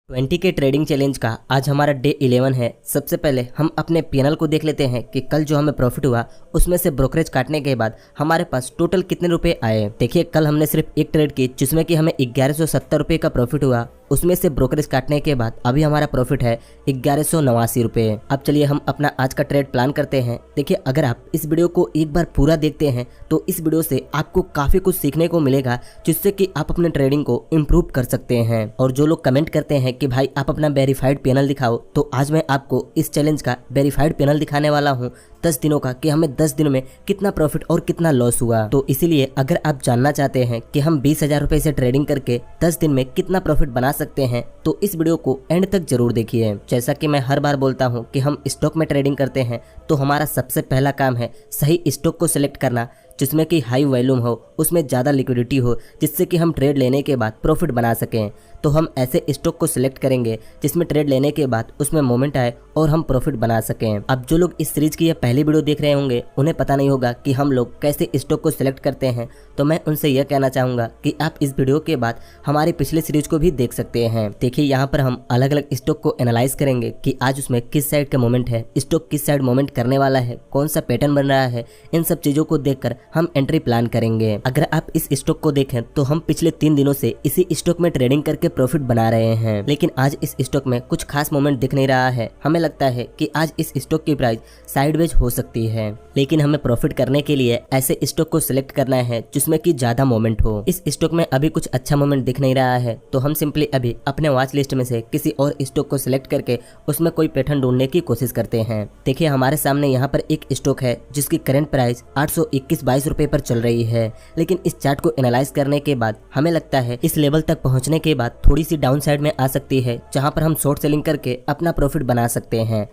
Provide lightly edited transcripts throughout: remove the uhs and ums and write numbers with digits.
20 के trading challenge का आज हमारा डे 11 है। सबसे पहले हम अपने पीएनएल को देख लेते हैं कि कल जो हमें प्रॉफिट हुआ उसमें से ब्रोकरेज काटने के बाद हमारे पास टोटल कितने रुपए आए। देखिए कल हमने सिर्फ एक ट्रेड की जिसमें कि हमें 1170 रुपये का प्रॉफिट हुआ। उसमें से ब्रोकरेज काटने के बाद अभी हमारा प्रॉफिट है 1189 रुपये। अब चलिए हम अपना आज का ट्रेड प्लान करते हैं। देखिए अगर आप इस वीडियो को एक बार पूरा देखते हैं तो इस वीडियो से आपको काफी कुछ सीखने को मिलेगा जिससे कि आप अपने ट्रेडिंग को इम्प्रूव कर सकते हैं। और जो लोग कमेंट करते हैं कि भाई आप अपना वेरीफाइड पैनल दिखाओ, तो आज मैं आपको इस चैलेंज का वेरीफाइड पैनल दिखाने वाला हूँ 10 दिनों का, कि हमें 10 दिन में कितना प्रॉफिट और कितना लॉस हुआ। तो इसीलिए अगर आप जानना चाहते हैं कि हम 20,000 रुपए से ट्रेडिंग करके 10 दिन में कितना प्रॉफिट बना सकते हैं तो इस वीडियो को एंड तक जरूर देखिए। जैसा कि मैं हर बार बोलता हूँ कि हम स्टॉक में ट्रेडिंग करते हैं तो हमारा सबसे पहला काम है सही स्टॉक को सिलेक्ट करना जिसमें कि हाई वॉल्यूम हो, उसमें ज़्यादा लिक्विडिटी हो, जिससे कि हम ट्रेड लेने के बाद प्रॉफिट बना सकें। तो हम ऐसे स्टॉक को सिलेक्ट करेंगे जिसमें ट्रेड लेने के बाद उसमें मोमेंट आए और हम प्रॉफिट बना सकें। अब जो लोग इस सीरीज की यह पहली वीडियो देख रहे होंगे उन्हें पता नहीं होगा कि हम लोग कैसे स्टॉक को सिलेक्ट करते हैं, तो मैं उनसे यह कहना चाहूँगा कि आप इस वीडियो के बाद हमारी पिछले सीरीज को भी देख सकते हैं। देखिए यहाँ पर हम अलग अलग स्टॉक को एनालाइज करेंगे कि आज उसमें किस साइड का मोमेंट है, स्टॉक किस साइड मोमेंट करने वाला है, कौन सा पैटर्न बन रहा है। इन सब चीज़ों को देखकर हम एंट्री प्लान करेंगे। अगर आप इस स्टॉक को देखें तो हम पिछले 3 दिनों से इसी स्टॉक में ट्रेडिंग करके प्रॉफिट बना रहे हैं, लेकिन आज इस स्टॉक में कुछ खास मोमेंट दिख नहीं रहा है। हमें लगता है कि आज इस स्टॉक की प्राइस साइडवेज हो सकती है, लेकिन हमें प्रॉफिट करने के लिए ऐसे स्टॉक को सिलेक्ट करना है जिसमें कि ज्यादा मोमेंट हो। इस स्टॉक में अभी कुछ अच्छा मोमेंट दिख नहीं रहा है तो हम सिंपली अभी अपने वॉच लिस्ट में से किसी और स्टॉक को सिलेक्ट करके उसमें कोई पैटर्न ढूंढने की कोशिश करते हैं। देखिए हमारे सामने यहाँ पर एक स्टॉक है जिसकी करंट प्राइस 821.22 रुपए पर चल रही है, लेकिन इस चार्ट को एनालाइज करने के बाद हमें लगता है इस लेवल तक पहुंचने के बाद थोड़ी सी डाउन साइड में आ सकती है जहां पर हम शॉर्ट सेलिंग करके अपना प्रॉफिट बना सकते हैं।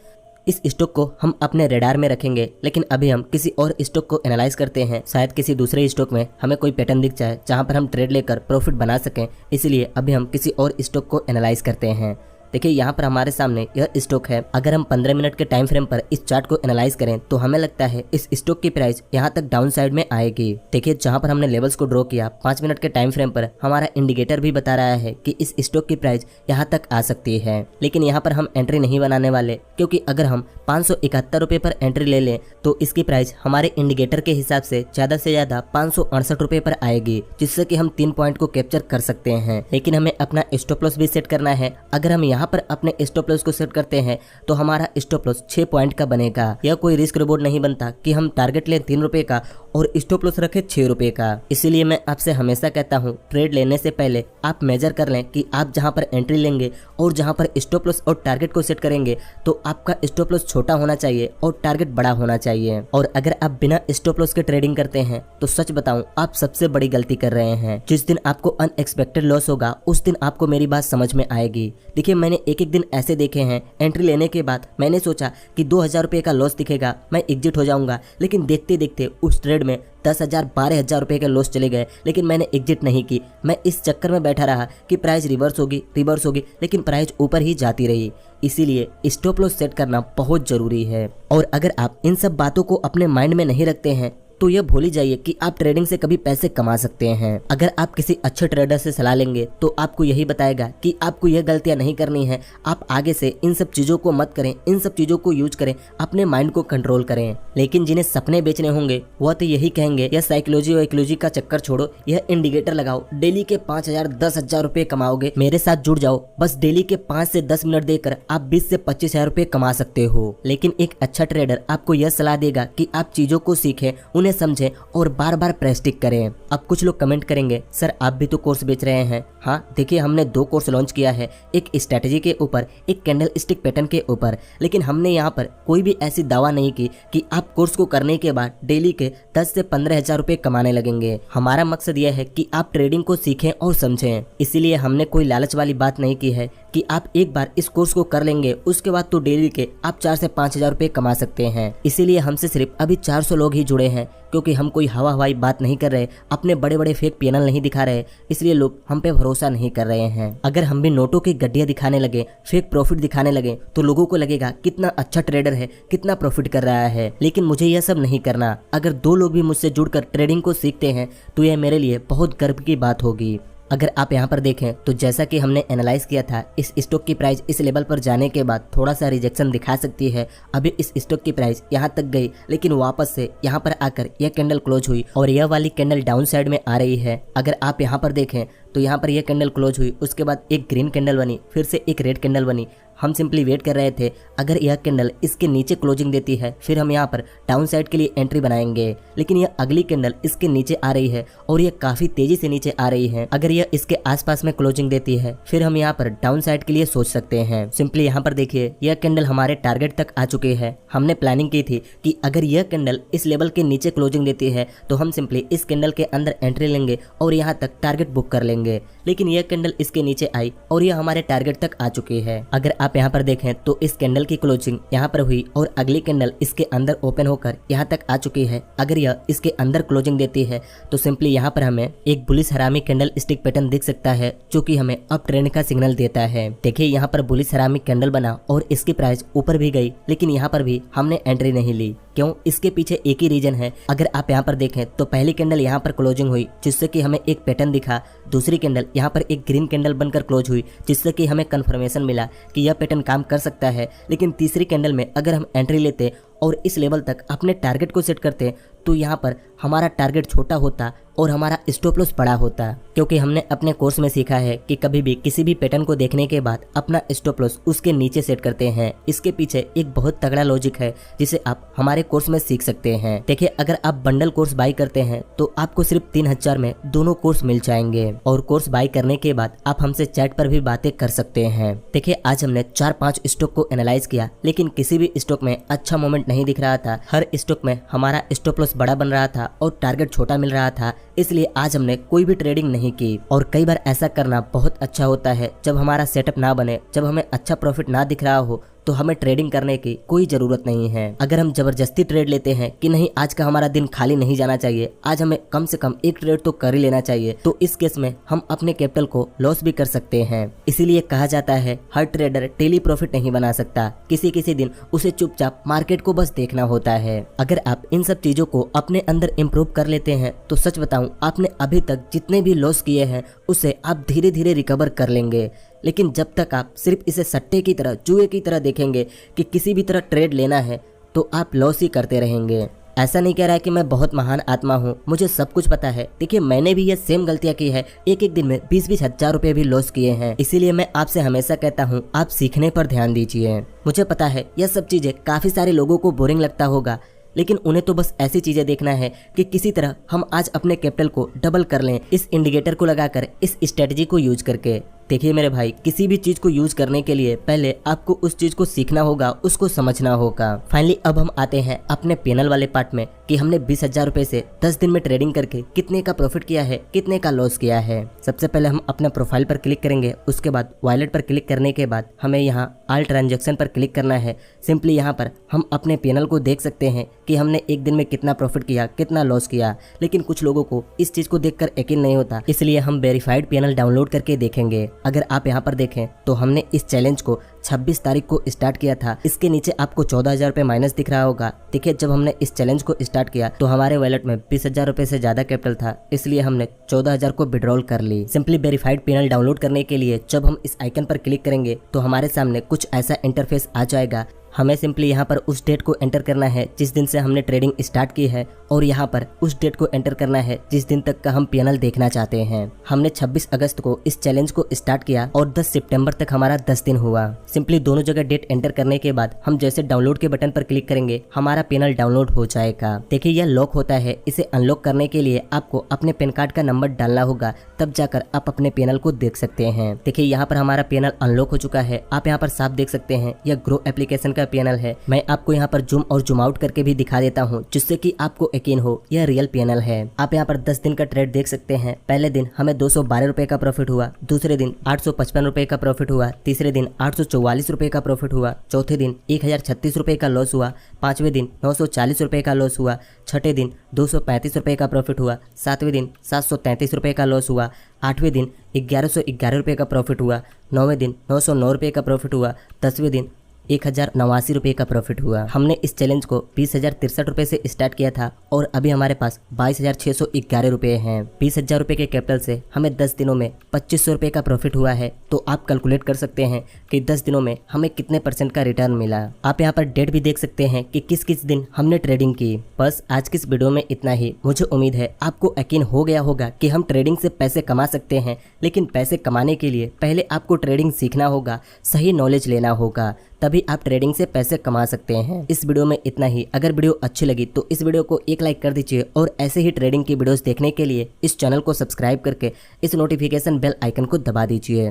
इस स्टॉक को हम अपने रेडार में रखेंगे, लेकिन अभी हम किसी और स्टॉक को एनालाइज करते हैं। शायद किसी दूसरे स्टॉक में हमें कोई पैटर्न दिख जाए जहां पर हम ट्रेड लेकर प्रॉफिट बना सकें, इसलिए अभी हम किसी और स्टॉक को एनालाइज करते हैं। देखिए यहाँ पर हमारे सामने यह स्टॉक है। अगर हम 15 मिनट के टाइम फ्रेम पर इस चार्ट को एनालाइज करें तो हमें लगता है इस स्टॉक की प्राइस यहाँ तक डाउन साइड में आएगी। देखिए जहाँ पर हमने लेवल्स को ड्रॉ किया 5 मिनट के टाइम फ्रेम पर हमारा इंडिकेटर भी बता रहा है कि इस स्टॉक की प्राइस यहाँ तक आ सकती है, लेकिन यहाँ पर हम एंट्री नहीं बनाने वाले, क्योंकि अगर हम 571 रुपये पर एंट्री ले लें तो इसकी प्राइस हमारे इंडिकेटर के हिसाब से ज्यादा 568 रुपये पर आएगी, जिससे कि हम 3 पॉइंट को कैप्चर कर सकते हैं। लेकिन हमें अपना स्टॉप लॉस भी सेट करना है। अगर हम यहाँ पर अपने स्टॉप लॉस को सेट करते हैं तो हमारा स्टॉप लॉस 6 पॉइंट का बनेगा। यह कोई रिस्क रिवॉर्ड नहीं बनता कि हम टारगेट लें 3 रुपए का और स्टॉप लॉस रखें 6 रुपए का। इसीलिए मैं आपसे हमेशा कहता हूं ट्रेड लेने से पहले आप मेजर कर लें कि आप जहां पर एंट्री लेंगे और जहां पर स्टॉप लॉस और टारगेट को सेट करेंगे तो आपका स्टॉप लॉस छोटा होना चाहिए और टारगेट बड़ा होना चाहिए। और अगर आप बिना स्टॉप लॉस के ट्रेडिंग करते हैं तो सच बताऊं आप सबसे बड़ी गलती कर रहे हैं। जिस दिन आपको अनएक्सपेक्टेड लॉस होगा उस दिन आपको मेरी बात समझ में आएगी। देखिए मैंने एक दिन ऐसे देखे हैं, एंट्री लेने के बाद मैंने सोचा कि 2,000 रुपये का लॉस दिखेगा, मैं एग्जिट हो जाऊंगा, लेकिन देखते देखते उस ट्रेड में 10,000 12,000 रुपये के लॉस चले गए, लेकिन मैंने एग्जिट नहीं की। मैं इस चक्कर में बैठा रहा कि प्राइस रिवर्स होगी, लेकिन प्राइस ऊपर ही जाती रही। इसीलिए स्टॉप लॉस सेट करना बहुत जरूरी है। और अगर आप इन सब बातों को अपने माइंड में नहीं रखते हैं तो यह भूल ही जाइए कि आप ट्रेडिंग से कभी पैसे कमा सकते हैं। अगर आप किसी अच्छे ट्रेडर से सलाह लेंगे तो आपको यही बताएगा कि आपको यह गलतियां नहीं करनी है, आप आगे से इन सब चीजों को मत करें, इन सब चीजों को यूज करें, अपने माइंड को कंट्रोल करें। लेकिन जिन्हें सपने बेचने होंगे वह तो यही कहेंगे यह साइकोलॉजी और इकोलॉजी का चक्कर छोड़ो, यह इंडिकेटर लगाओ, डेली के 5,000 10,000 रुपए कमाओगे, मेरे साथ जुड़ जाओ, बस डेली के 5 से 10 मिनट देकर आप 20 से 25,000 रुपए कमा सकते हो। लेकिन एक अच्छा ट्रेडर आपको यह सलाह देगा कि आप चीजों को सीखें, उन्हें समझें और बार बार प्रैक्टिस करें। अब कुछ लोग कमेंट करेंगे सर आप भी तो कोर्स बेच रहे हैं। हाँ देखिए हमने 2 कोर्स लॉन्च किया है, एक स्ट्रेटेजी के ऊपर, एक कैंडल स्टिक पैटर्न के ऊपर, लेकिन हमने यहाँ पर कोई भी ऐसी दावा नहीं की कि आप कोर्स को करने के बाद डेली के 10 से 15,000 रुपए कमाने लगेंगे। हमारा मकसद यह है कि आप ट्रेडिंग को सीखें और समझें। इसीलिए हमने कोई लालच वाली बात नहीं की है कि आप एक बार इस कोर्स को कर लेंगे उसके बाद तो डेली के आप 4 से 5,000 रुपए कमा सकते हैं। इसीलिए हमसे सिर्फ अभी 400 लोग ही जुड़े हैं, क्योंकि हम कोई हवाई बात नहीं कर रहे, अपने बड़े बड़े फेक पैनल नहीं दिखा रहे, इसलिए लोग हम पे भरोसा नहीं कर रहे हैं। अगर हम भी नोटों की गड्डियां दिखाने लगे, फेक प्रॉफिट दिखाने लगे तो लोगों को लगेगा कितना अच्छा ट्रेडर है, कितना प्रॉफिट कर रहा है। लेकिन मुझे यह सब नहीं करना। अगर 2 लोग भी मुझसे जुड़कर ट्रेडिंग को सीखते हैं तो यह मेरे लिए बहुत गर्व की बात होगी। अगर आप यहाँ पर देखें तो जैसा कि हमने एनालाइज किया था, इस स्टॉक की प्राइस इस लेवल पर जाने के बाद थोड़ा सा रिजेक्शन दिखा सकती है। अभी इस स्टॉक की प्राइस यहाँ तक गई, लेकिन वापस से यहाँ पर आकर यह कैंडल क्लोज हुई और यह वाली कैंडल डाउन साइड में आ रही है। अगर आप यहाँ पर देखें तो यहाँ पर यह कैंडल क्लोज हुई, उसके बाद एक ग्रीन कैंडल बनी, फिर से एक रेड कैंडल बनी। हम सिंपली वेट कर रहे थे, अगर यह कैंडल इसके नीचे क्लोजिंग देती है फिर हम यहाँ पर डाउन साइड के लिए एंट्री बनाएंगे। लेकिन यह अगली कैंडल इसके नीचे आ रही है और यह काफी तेजी से नीचे आ रही है। अगर यह इसके आसपास में क्लोजिंग देती है फिर हम यहाँ पर डाउन साइड के लिए सोच सकते हैं। सिंपली यहाँ पर देखिए, यह कैंडल हमारे टारगेट तक आ चुकी है। हमने प्लानिंग की थी कि अगर यह कैंडल इस लेवल के नीचे क्लोजिंग देती है तो हम सिंपली इस कैंडल के अंदर एंट्री लेंगे और यहाँ तक टारगेट बुक कर लेंगे। लेकिन यह कैंडल इसके नीचे आई और यह हमारे टारगेट तक आ चुकी है। अगर आप यहाँ पर देखें तो इस कैंडल की क्लोजिंग यहाँ पर हुई और अगली कैंडल इसके अंदर ओपन होकर यहाँ तक आ चुकी है। अगर यह इसके अंदर क्लोजिंग देती है तो सिंपली यहाँ पर हमें एक बुलिश हरामी कैंडल स्टिक पैटर्न दिख सकता है, जो कि हमें अप ट्रेंड का सिग्नल देता है। देखिए यहाँ पर बुलिश हरामी कैंडल बना और इसकी प्राइस ऊपर भी गई, लेकिन यहाँ पर भी हमने एंट्री नहीं ली। क्यों? इसके पीछे एक ही रीजन है। अगर आप यहाँ पर देखें तो पहली कैंडल यहाँ पर क्लोजिंग हुई जिससे कि हमें एक पैटर्न दिखा, दूसरी कैंडल यहाँ पर एक ग्रीन कैंडल बनकर क्लोज हुई जिससे कि हमें कंफर्मेशन मिला कि यह पैटर्न काम कर सकता है। लेकिन तीसरी कैंडल में अगर हम एंट्री लेते और इस लेवल तक अपने टारगेट को सेट करते तो यहाँ पर हमारा टारगेट छोटा होता और हमारा स्टॉप लॉस बड़ा होता। क्योंकि हमने अपने कोर्स में सीखा है कि कभी भी किसी भी पैटर्न को देखने के बाद अपना स्टॉप लॉस उसके नीचे सेट करते हैं। इसके पीछे एक बहुत तगड़ा लॉजिक है जिसे आप हमारे कोर्स में सीख सकते हैं। देखिए, अगर आप बंडल कोर्स बाई करते हैं तो आपको सिर्फ 3000 में दोनों कोर्स मिल जाएंगे और कोर्स बाई करने के बाद आप हमसे चैट पर भी बातें कर सकते हैं। देखिए, आज हमने 4-5 स्टॉक को एनालाइज किया, लेकिन किसी भी स्टॉक में अच्छा मोमेंट नहीं दिख रहा था। हर स्टॉक में हमारा स्टॉप लॉस बड़ा बन रहा था और टारगेट छोटा मिल रहा था। इसलिए आज हमने कोई भी ट्रेडिंग नहीं की। और कई बार ऐसा करना बहुत अच्छा होता है जब हमारा सेटअप ना बने, जब हमें अच्छा प्रॉफिट ना दिख रहा हो तो हमें ट्रेडिंग करने की कोई जरूरत नहीं है। अगर हम जबरदस्ती ट्रेड लेते हैं कि नहीं आज का हमारा दिन खाली नहीं जाना चाहिए, आज हमें कम से कम एक ट्रेड तो कर ही लेना चाहिए, तो इस केस में हम अपने कैपिटल को लॉस भी कर सकते हैं। इसीलिए कहा जाता है हर ट्रेडर डेली प्रॉफिट नहीं बना सकता, किसी किसी दिन उसे चुपचाप मार्केट को बस देखना होता है। अगर आप इन सब चीजों को अपने अंदर इम्प्रूव कर लेते हैं तो सच बताऊं, आपने अभी तक जितने भी लॉस किए हैं उसे आप धीरे धीरे रिकवर कर लेंगे। लेकिन जब तक आप सिर्फ इसे सट्टे की तरह, जुए की तरह देखेंगे कि किसी भी तरह ट्रेड लेना है, तो आप लॉस ही करते रहेंगे। ऐसा नहीं कह रहा है कि मैं बहुत महान आत्मा हूँ, मुझे सब कुछ पता है। देखिए, मैंने भी ये सेम गलतियाँ की है, एक एक दिन में 20-20 हजार रुपए भी लॉस किए हैं। इसीलिए मैं आपसे हमेशा कहता हूँ आप सीखने पर ध्यान दीजिए। मुझे पता है यह सब चीजें काफी सारे लोगों को बोरिंग लगता होगा, लेकिन उन्हें तो बस ऐसी चीजें देखना है कि किसी तरह हम आज अपने कैपिटल को डबल कर लें, इस इंडिकेटर को लगाकर, इस स्ट्रेटजी को यूज करके। देखिए मेरे भाई, किसी भी चीज को यूज करने के लिए पहले आपको उस चीज को सीखना होगा, उसको समझना होगा। फाइनली अब हम आते हैं अपने पैनल वाले पार्ट में कि हमने 20,000 रुपए से 10 दिन में ट्रेडिंग करके कितने का प्रॉफिट किया है, कितने का लॉस किया है। सबसे पहले हम अपने प्रोफाइल पर क्लिक करेंगे, उसके बाद वॉलेट पर क्लिक करने के बाद हमें यहाँ ऑल ट्रांजैक्शन पर क्लिक करना है। सिंपली यहाँ पर हम अपने पैनल को देख सकते हैं कि हमने एक दिन में कितना प्रॉफिट किया, कितना लॉस किया। लेकिन कुछ लोगों को इस चीज को देखकर यकीन नहीं होता, इसलिए हम वेरीफाइड पैनल डाउनलोड करके देखेंगे। अगर आप यहाँ पर देखें तो हमने इस चैलेंज को 26 तारीख को स्टार्ट किया था। इसके नीचे आपको 14,000 रुपए माइनस दिख रहा होगा। देखिए, जब हमने इस चैलेंज को स्टार्ट किया तो हमारे वॉलेट में 20,000 रुपए से ज्यादा कैपिटल था, इसलिए हमने 14,000 को विड्रॉल कर ली। सिंपली वेरीफाइड पैनल डाउनलोड करने के लिए जब हम इस आइकन पर क्लिक करेंगे तो हमारे सामने कुछ ऐसा इंटरफेस आ जाएगा। हमें सिंपली यहाँ पर उस डेट को एंटर करना है जिस दिन से हमने ट्रेडिंग स्टार्ट की है, और यहाँ पर उस डेट को एंटर करना है जिस दिन तक का हम पैनल देखना चाहते हैं। हमने 26 अगस्त को इस चैलेंज को स्टार्ट किया और 10 सितंबर तक हमारा 10 दिन हुआ। सिंपली दोनों जगह डेट एंटर करने के बाद हम जैसे डाउनलोड के बटन पर क्लिक करेंगे हमारा पैनल डाउनलोड हो जाएगा। देखिए, यह लॉक होता है, इसे अनलॉक करने के लिए आपको अपने पैन कार्ड का नंबर डालना होगा, तब जाकर आप अपने पैनल को देख सकते हैं। देखिए, यहाँ पर हमारा पैनल अनलॉक हो चुका है। आप यहाँ पर साफ देख सकते हैं यह ग्रो एप्लीकेशन का पैनल है। मैं आपको यहाँ पर जूम और जूम आउट करके भी दिखा देता हूँ जिससे कि आपको यकीन हो यह रियल पैनल है। आप यहाँ पर 10 दिन का ट्रेड देख सकते हैं। पहले दिन हमें 212 रुपए का प्रॉफिट हुआ, दूसरे दिन 855 रुपए का प्रॉफिट हुआ, तीसरे दिन 844 रुपए का प्रॉफिट हुआ, चौथे दिन 1036 रुपए का लॉस हुआ, पांचवें दिन 940 रुपए का लॉस हुआ, छठे दिन 235 रुपए का प्रॉफिट हुआ, सातवें दिन 733 रुपए का लॉस हुआ, आठवें दिन 1111 रुपए का प्रॉफिट हुआ, नौवें दिन 909 रुपए का प्रॉफिट हुआ, 10वें दिन 1089 रुपये का प्रॉफिट हुआ। हमने इस चैलेंज को 20,063 रुपये से स्टार्ट किया था और अभी हमारे पास 22,611 रुपये हैं। 20,000 रुपये के कैपिटल से हमें 10 दिनों में 2500 रुपये का प्रॉफिट हुआ है। तो आप कैलकुलेट कर सकते हैं कि 10 दिनों में हमें कितने % का रिटर्न मिला। आप यहाँ पर डेट भी देख सकते हैं कि किस किस दिन हमने ट्रेडिंग की। बस आज की इस वीडियो में इतना ही। मुझे उम्मीद है आपको यकीन हो गया होगा कि हम ट्रेडिंग से पैसे कमा सकते हैं, लेकिन पैसे कमाने के लिए पहले आपको ट्रेडिंग सीखना होगा, सही नॉलेज लेना होगा, तभी आप ट्रेडिंग से पैसे कमा सकते हैं। इस वीडियो में इतना ही। अगर वीडियो अच्छी लगी तो इस वीडियो को एक लाइक कर दीजिए और ऐसे ही ट्रेडिंग की वीडियोस देखने के लिए इस चैनल को सब्सक्राइब करके इस नोटिफिकेशन बेल आइकन को दबा दीजिए।